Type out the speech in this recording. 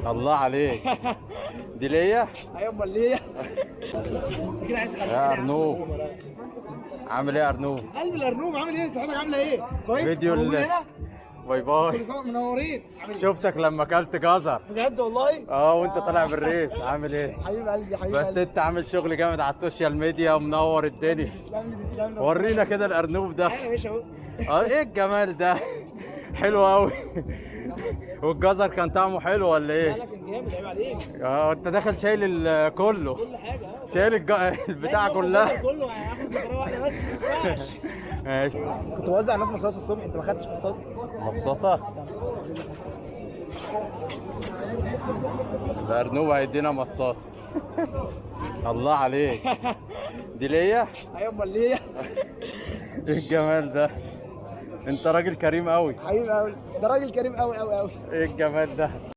الله عليك. دي ليا؟ ايوه امال ليه؟ كده عايز يا ارنوب، عامل ايه يا ارنوب؟ قلب الارنوب عامل ايه؟ صحتك عامله ايه؟ كويس؟ فيديو موجود هنا؟ باي باي. كل سنه منورين. عامل ايه؟ شفتك لما اكلت جزر. بجد والله؟ وانت طالع بالريس، عامل ايه؟ حبيب قلبي حبيب بس قلبي. انت عامل شغل جامد على السوشيال ميديا ومنور الدنيا. تسلم لي تسلم لي. ورينا كده الارنوب ده. ايوه يا باشا اهو. ايه الجمال ده؟ حلو قوي. والجزر كان طعمه حلو ولا لا ايه؟ لا كان جامد عيب عليك. انت داخل شايل كله. كل حاجه شايل البتاع كلها. كله هياخد جزره واحده بس ما ينفعش. ماشي. كنت بوزع الناس مصاصه الصبح، انت ما خدتش مصاصه. مصاصة. الأرنوب هيدينا مصاصة. الله عليك. دي ليا؟ ايوه امال ليه؟ ايه الجمال ده؟ انت راجل كريم قوي. حبيب قوي، ده راجل كريم قوي قوي قوي. ايه الجمال ده؟